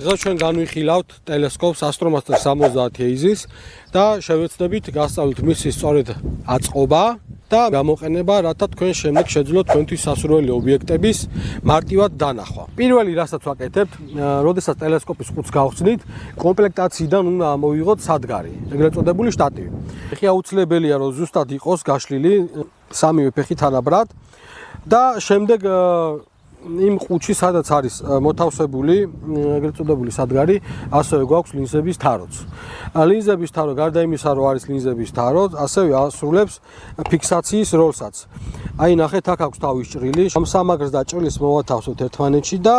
დღეს ჩვენ განვიხილავთ ტელესკოპს Astromaster 70-ის და შევეცდებით გასწავლოთ მისი სწორედ აწყობა და გამოყენება, რათა თქვენ შემდეგ შეძლოთ თქვენთვის სასურველი ობიექტების მარტივად დანახვა. პირველი, რასაც ვაკეთებთ, როდესაც ტელესკოპის ყუთს გავხსნით, კომპლექტაციიდან უნდა ამოვიღოთ სადგარი, ეგრეთ წოდებული შტატივი. ხი აუცილებელია, რომ ზუსტად იყოს გაშლილი სამივე ფეხი თანაბრად და შემდეგ იმ ყუთში, სადაც არის მოთავსებული ეგრეთ წოდებული სადგარი, ასევე გვაქვს ლინზების თაროც. ლინზების თარო გარდა იმისა, რომ არის ლინზების თარო, ასევე ასრულებს ფიქსაციის როლსაც. აი ნახეთ, აქ აქვს თავის ჭრილი, ამ სამაგრს და ჭრილს მოვათავსოთ ერთმანეთში და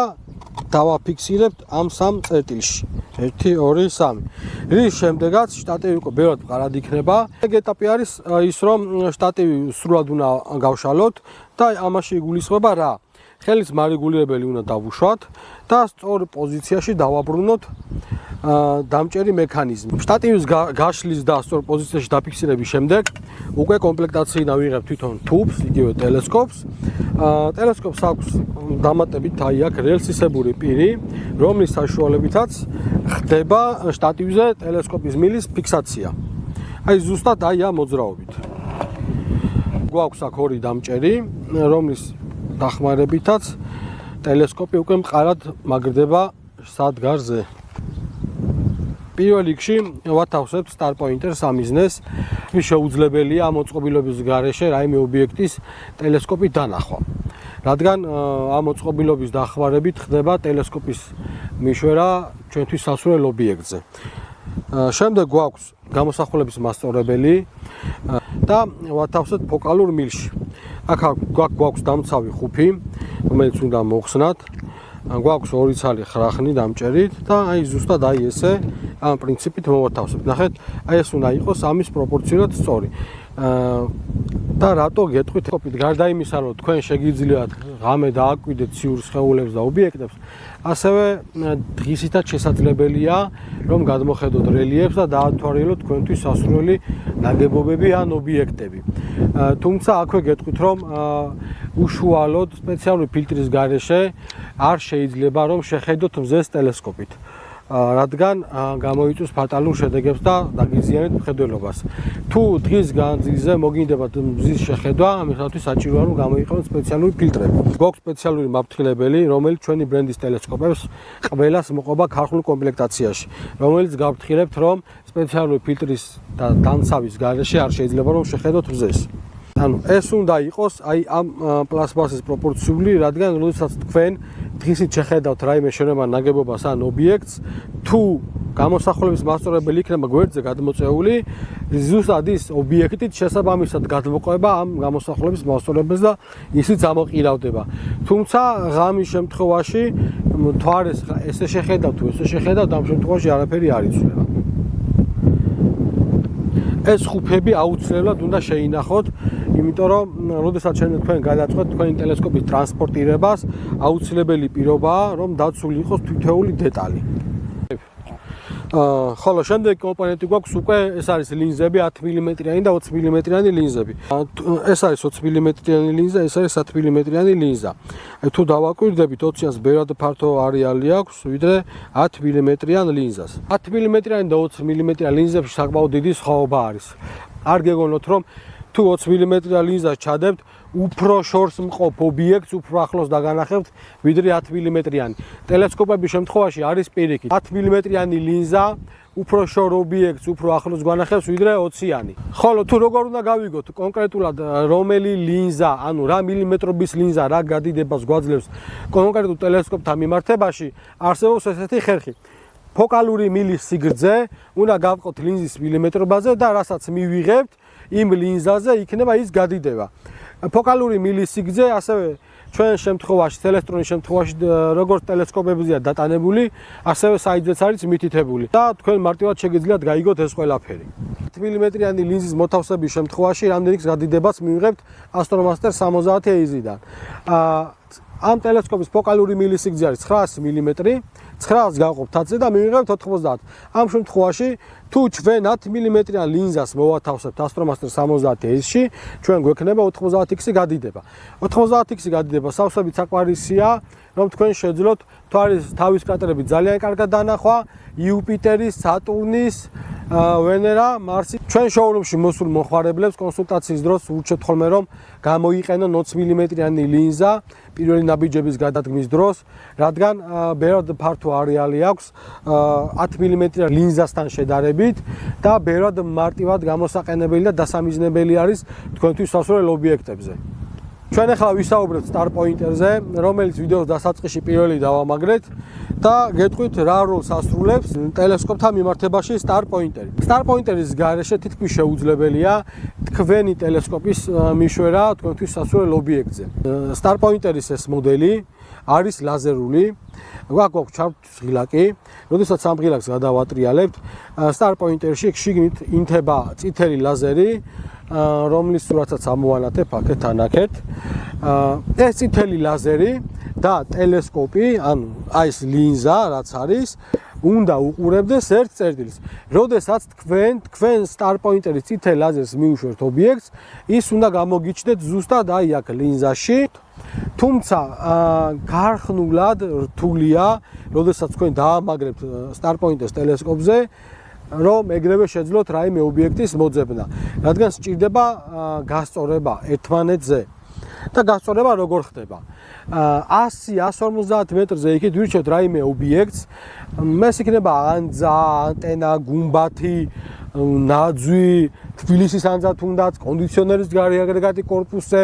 დავაფიქსირებთ ამ სამ წერტილში. 1 2 3. რის შემდეგაც შტატივი უკვე ბევრად მყარად იქნება. ეგ ეტაპი არის ის, რომ შტატივი სრულად უნდა გავშალოთ და ამაში იგულისხმება რა? ხელის მარეგულირებელი უნდა დავუშვათ და სწორ პოზიციაში დავაბრუნოთ დამჭერი მექანიზმი. შტატივის გაშლის და სწორ პოზიციაში დაფიქსირების შემდეგ უკვე კომპლექტაციიდან ვიღებთ თვითონ თუბს, იგივე ტელესკოპს. ტელესკოპს აქვს დამატებით აი აქ რელსისებური პირი, რომლის საშუალებითაც ხდება შტატივზე ტელესკოპის მილის ფიქსაცია. აი ზუსტად აი ამ მოძრაობით. გვაქვს აქ ორი დამჭერი, რომლის დახმარებითაც ტელესკოპი უკვე მყარად მაგრდება სადგარზე. პირველ რიგში ვათავსებთ star pointer-ს ამიზნეს, ის შეუძლებელია ამ მოწყობილობის გარეშე რაიმე ობიექტის ტელესკოპით დანახვა. რადგან ამ მოწყობილობის დახმარებით ხდება ტელესკოპის მიშვერა ჩვენთვის სასურველ ობიექტზე. შემდეგ გვაქვს გამოსახულების მასწავლებელი და ვათავსებთ ფოკალურ მილში. აქ გვაქვს დამცავი ხუფი, რომელიც უნდა მოხსნათ. გვაქვს ორი ცალი ხრახნი დამჭერით და აი ზუსტად აი ესე ამ პრინციპით მოვათავსებთ. ნახეთ, აი ეს უნდა იყოს ამის პროპორციულად სწორი. და რატო გეტყვით? გარდა იმისა, რომ თქვენ შეგიძლიათ ღამე დააკვირდეთ ციურ სხეულებს და ობიექტებს, ასევე დღისითაც შესაძლებელია, რომ გადმოხედოთ რელიეფს და დაათვალიეროთ თქვენთვის სასურველი ნაგებობები ან ობიექტები. თუმცა აქვე გეტყვით, რომ უშუალოდ სპეციალური ფილტრის გარეშე არ შეიძლება რომ შეხედოთ მზეს ტელესკოპით. რადგან გამოიწვევს ფატალურ შედეგებს და დაგიზიანებთ მხედველობას. თუ დღის განძილზე მოგინდებათ მზის შეხედვა, ამისათვის საჭიროა რომ გამოიყენოთ სპეციალური ფილტრები. გვაქვს სპეციალური მაფრთხილებელი, რომელიც ჩვენი ბრენდის ტელესკოპებს ყველას მოყვება ქარხნულ კომპლექტაციაში, რომელიც გავფრთხილებთ, რომ სპეციალური ფილტრის და დამცავის გარეშე არ შეიძლება რომ შეხედოთ მზეს. ანუ ეს უნდა იყოს აი ამ პლასმასის პროპორციული, რადგან როდესაც თქვენ დღისით შეხედავთ რაიმე შენობა ნაგებობას ან ობიექტს, თუ გამოსახულების მასწავლებელი იქნება გვერდზე გადმოწეული, ზუსტად ის ობიექტით შესაბამისად გადმოყვება ამ გამოსახულების მასწავლებელს და ისიც ამოყირავდება. თუმცა ღამის შემთხვევაში თვარეს ესე შეხედავთ თუ ესე შეხედავთ, ამ შემთხვევაში არაფერი არ იცვლება. ეს ხუფები აუცილებლად უნდა შეინახოთ, იმიტომ რომ როდესაც თქვენ გადაწყვეტთ თქვენი ტელესკოპის ტრანსპორტირებას, აუცილებელი პირობაა, რომ დაცული იყოს თითოეული დეტალი. ხოლო შემდეგი კომპონენტი გვაქვს უკვე ეს არის ლინზები 10 მმ-იანი და 20 მმ-იანი ლინზები. ეს არის 20 მმ-იანი ლინზა, ეს არის 10 მმ-იანი ლინზა. თუ დავაკვირდებით 20-იანს ბევრად ფართო არეალი აქვს, ვიდრე 10 მმ-იან ლინზას. 10 მმ-იანი და 20 მმ-იან ლინზებში საკმაოდ დიდი სხვაობა არის. არ გეგონოთ რომ თუ 20 მმ-იან ლინზას ჩადებთ, უფრო შორს მყოფ ობიექტს უფრო ახლოს დაგანახებთ, ვიდრე 10 მმ-იანი. ტელესკოპების შემთხვევაში არის პირიქით. 10 მმ-იანი ლინზა უფრო შორ ობიექტს უფრო ახლოს განახებს, ვიდრე 20-იანი. ხოლო თუ როგორ უნდა გავიგოთ კონკრეტულად რომელი ლინზა, ანუ რა მილიმეტრობის ლინზა რა გადიდებას გვაძლევს კონკრეტულ ტელესკოპთან მიმართებაში, არსებობს ესეთი ხერხი. ფოკალური მილის სიგრძე უნდა გავყოთ ლინზის მილიმეტრობაზე და რასაც მივიღებთ, იმ ლინზაზე იქნება ის გადიდება. ფოკალური მილის სიგრძე ასევე ჩვენ შემთხვევაში, ელექტრონის შემთხვევაში როგორც ტელესკოპებზეა დატანებული, ასევე საიტზეც არის მითითებული და თქვენ მარტივად შეგიძლიათ გაიგოთ ეს ყველაფერი. 10 მმ-იანი ლინზის მოთავსების შემთხვევაში რამდენიც გადიდებას მივიღებთ Astromaster 70-ისგან. ამ ტელესკოპის ფოკალური მილის სიგრძე არის 900 მმ, 900 გავყოფთ 10-ზე და მივიღებთ 90. ამ შემთხვევაში თუ ჩვენ 10 მმ-იან ლინზას მოვათავსებთ Astromaster 70S-ში, ჩვენ გვექნება 90x გადიდება. 90x გადიდება სავსებით საკმარისია, რომ თქვენ შეძლოთ თავის კრატერები ძალიან კარგად დანახვა, იუპიტერის, სატურნის, ვენერა, მარსი. ჩვენ შოურუმში მოსულ მოხმარებლებს კონსულტაციის დროს ურჩევთ ხოლმე რომ გამოიყენონ 20 მმ-იანი ლინზა პირველი ნაბიჯების გადადგმის დროს, რადგან ბევრად ფართო არეალი აქვს 10 მმ-იან ლინზასთან შედარებით და ბევრად მარტივად გამოსაყენებელი და დასამიზნებელი არის თქვენთვის სასურველ ობიექტებზე. ჩვენ ახლა ვისაუბრებთ Starpointer-ზე, რომელიც ვიდეოს დასაწყისში პირველი დავამაგრეთ და გეტყვით რა როლს ასრულებს ტელესკოპთან მიმართებაში Starpointer-ი. Starpointer-ის გარეშე თითქმის შეუძლებელია თქვენი ტელესკოპის მიშვერა თქვენთვის სასურველ ობიექტზე. Starpointer-ის ეს მოდელი არის ლაზერული, გვაქვს ჩართვის ღილაკი, როდესაც ამ ღილაკს გადავატრიალებთ, Starpointer-ში შიგნით ინთება წითელი ლაზერი, რომლის სურათსაც ამოვანათებ აქეთ ანახეთ. ეს წითელი ლაზერი და ტელესკოპი, ანუ აი ეს ლინზა რაც არის, უნდა უყურებდეს ერთ წერტილს. როდესაც თქვენ Starpointer-ის წითელ ლაზერს მიუშვერთ ობიექტს, ის უნდა გამოგიჩნდეთ ზუსტად აი აქ ლინზაში. თუმცა გარხნულად რთულია, როდესაც თქვენ დაამაგრებთ Starpointer-ის ტელესკოპზე, რომ ეგრევე შეძლოთ რაიმე ობიექტის მოძებნა, რადგან სჭირდება გასწორება ერთმანეთზე. და გასწორება როგორ ხდება? 100-150 მეტრზე იქით ვირჩევთ რაიმე ობიექტს, ეს იქნება ანძა, ანტენა, გუმბათი, ნაძვი, თბილისის ანძა თუნდაც, კონდიციონერის გარე აგრეგატი კორპუსზე,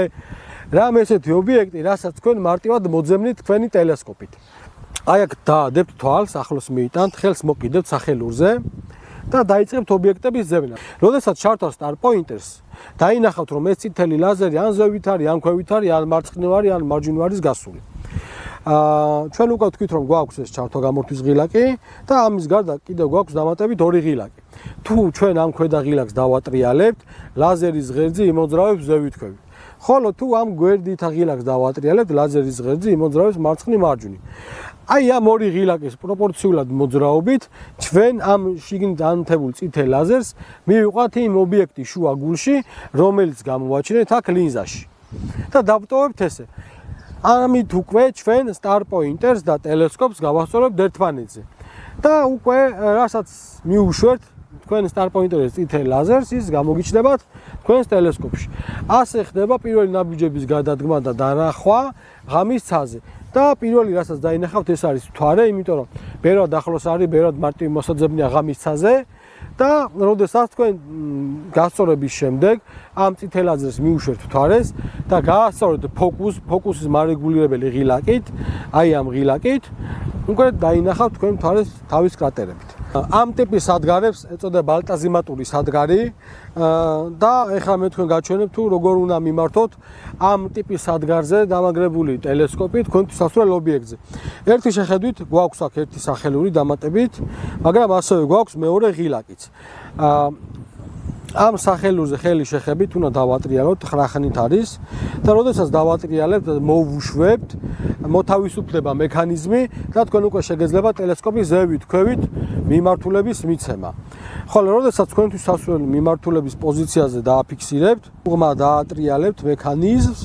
რამ ესეთი ობიექტი, რასაც თქვენ მარტივად მოძებნით თქვენი ტელესკოპით. აი აქ დაადებთ თვალს, ახლოს მიიტანთ, ხელს მოკიდებთ სახელურზე და დაიწყებთ ობიექტების ძებნა. როდესაც ჩართავს Starpointer-ს, დაინახავთ რომ ეს წითელი ლაზერი ან ზევით არის, ან ქვევით არის, ან მარცხნივ არის, ან მარჯვნივ არის გასული. ჩვენ უკვე ვთქვით რომ გვაქვს ეს ჩართვა-გამორთვის ღილაკი და ამის გარდა კიდევ გვაქვს დამატებით ორი ღილაკი. თუ ჩვენ ამ ქვედა ღილაკს დავატრიალებთ, ლაზერის ღერძი იმოძრავებს ზევით ქვევით. ხოლო თუ ამ გვერდით ღილაკს დავატრიალებთ, ლაზერის ღერძი იმოძრავებს მარცხნივ მარჯვნივ. აი ამ ორი ღილაკის პროპორციულად მოძრაობით ჩვენ ამ შიგნით ანთებულ წითელ ლაზერს მივიყვანთ იმ ობიექტის შუა გულში, რომელიც გამოვაჩინეთ აქ ლინზაში. და დავტოვებთ ესე. ამით უკვე ჩვენ Starpointer-ს და ტელესკოპს გავასწორებთ ერთმანეთზე. და უკვე რასაც მიუშვერთ თქვენ Starpointer-ის წითელ ლაზერს, ის გამოგიჩნდებათ თქვენს ტელესკოპში. ასე ხდება პირველი ნაბიჯების გადადგმა და დანახვა ღამის ცაზე. და პირველი რასაც დაინახავთ ეს არის მთვარე, იმიტომ რომ ბევრად ახლოს არის, ბევრად მარტივი მოსაძებნია ღამის ცაზე და როდესაც თქვენ გასწორების შემდეგ ამ წითელ ლაზერს მიუშვერთ მთვარეს და გაასწორეთ ფოკუსის მარეგულირებელი ღილაკით, აი ამ ღილაკით, უკვე დაინახავთ თქვენ მთვარეს თავის კრატერებით. ამ ტიპის სადგარებს ეწოდება ბალტაზიმატური სადგარი და ეხლა მე თქვენ გაჩვენებ თუ როგორ უნდა მიმართოთ ამ ტიპის სადგარზე დამაგრებული ტელესკოპი თქვენთვის სასურველ ობიექტზე. ერთი შეხედვით გვაქვს აქ ერთი სახელური დამატებით, მაგრამ ასევე გვაქვს მეორე ღილაკიც. ამ სახელურზე ხელი შეხებით უნდა დავატრიალოთ, ხრახნით არის და როდესაც დავატრიალებთ, მოვუშვებთ, მოთავისუფლდება მექანიზმი და თქვენ უკვე შეგეძლება ტელესკოპის ზევით, ქვევით მიმართულების მიცემა. ხოლო როდესაც თქვენთვის სასურველი მიმართულების პოზიციაზე დააფიქსირებთ, უღმა დაატრიალებთ მექანიზმს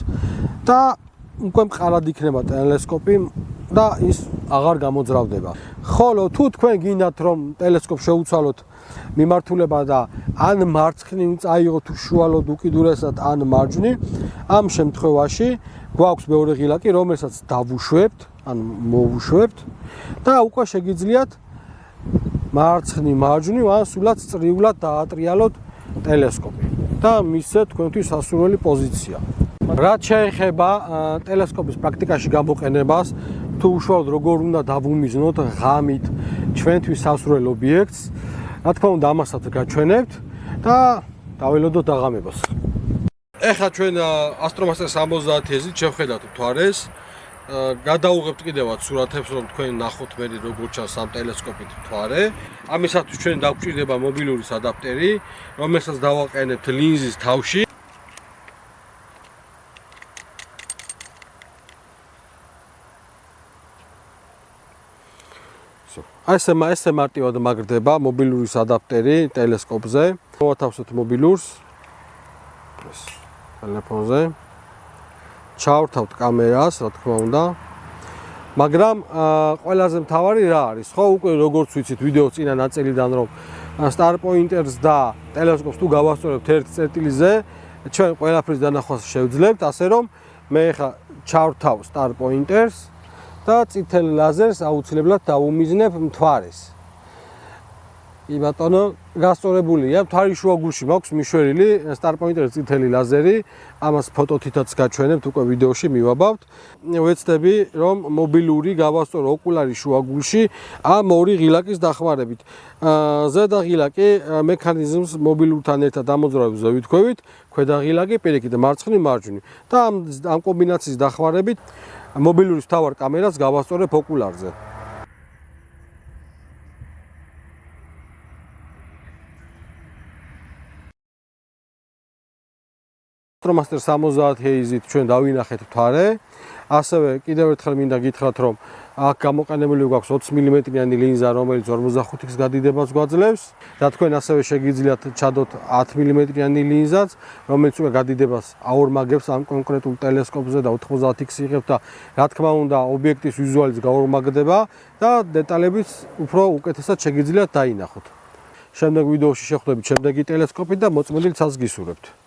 და უკვე მყარად იქნება ტელესკოპი და ის აღარ გამოძრავდება. ხოლო თუ თქვენ გინდათ რომ ტელესკოპს შეუცვალოთ მიმართულება და ან მარცხნივ წაიღოთ უშუალოდ უკიდურესად ან მარჯვნივ, ამ შემთხვევაში გვაქვს მეორე ღილაკი, რომელსაც დავუშვებთ, ან მოვუშვებთ და უკვე შეგიძლიათ მარცხნივ მარჯვნივ ან სულაც წრიულად დაატრიალოთ ტელესკოპი და მისცეთ თქვენთვის სასურველი პოზიცია. რაც შეეხება ტელესკოპის პრაქტიკაში გამოყენებას, თუ უშუალოდ როგორ უნდა დავუმიზნოთ ღამით ჩვენთვის სასურველ ობიექტს, რა თქმა უნდა ამასაც გაჩვენებთ და დაველოდოთ აღამებას. ეხლა ჩვენ Astromaster 70S-ით შევხედათ მთვარეს, გადავუღებთ კიდევაც სურათებს, რომ თქვენ ნახოთ მე როგორ ჩანს ამ ტელესკოპით მთვარე. ამისათვის ჩვენ დაგვჭირდება მობილურის ადაპტერი, რომელსაც დავაყენებთ ლინზის თავში. ესე მარტივად მაგრდება მობილურის ადაპტერი ტელესკოპზე. მოვათავსოთ მობილურს ეს ტელეფონზე. ჩავრთავთ კამერას, რა თქმა უნდა. მაგრამ ყველაზე მთავარი რა არის? ხო, უკვე როგორც ვიცით ვიდეოს წინა ნაწილიდან რომ Star Pointers და ტელესკოპს თუ გავასწორებთ ერთ წერტილიზე, ჩვენ ყველაფრის დანახვას შევძლებთ, ასე რომ მე ხა ჩავრთავ Star Pointers და წითელ ლაზერს აუცილებლად დავუმიზნებ მთვარეს. ბატონო, გასწორებულია, მთვარის შუაგულში მაქვს მიშვერილი Star Pointers წითელი ლაზერი, ამას ფოტოთითაც გაჩვენებთ, უკვე ვიდეოში მივაბავთ. ვეცდები, რომ მობილური გავასწორო ოკულარის შუაგულში ამ ორი ღილაკის დახმარებით. ზედა ღილაკი მექანიზმს მობილურთან ერთად ამოძრავებს ვითქვევით, ქვედა ღილაკი პირიქით მარცხნივ მარჯვნივ. და ამ კომბინაციის დახმარებით მობილურის მთავარ კამერას გავასწორებ ოკულარზე. Astromaster 70 Haze-ით ჩვენ დავინახეთ მთვარე. ასევე კიდევ ერთხელ მინდა გითხრათ, რომ აქ გამოყენებული გვაქვს 20 მმ-იანი ლინზა, რომელიც 45x გადიდებას გვაძლევს. და თქვენ ასევე შეგიძლიათ ჩადოთ 10 მმ-იანი ლინზაც, რომელიც უკვე გადიდებას აორმაგებს ამ კონკრეტულ ტელესკოპზე და 90x იღებს და რა თქმა უნდა, ობიექტის ვიზუალიც გაორმაგდება და დეტალებიც უფრო უკეთესად შეგიძლიათ დაინახოთ. შემდეგ ვიდეოში შეხვდებით შემდეგი ტელესკოპით და მოწმენდილ ცალს გისურვებთ.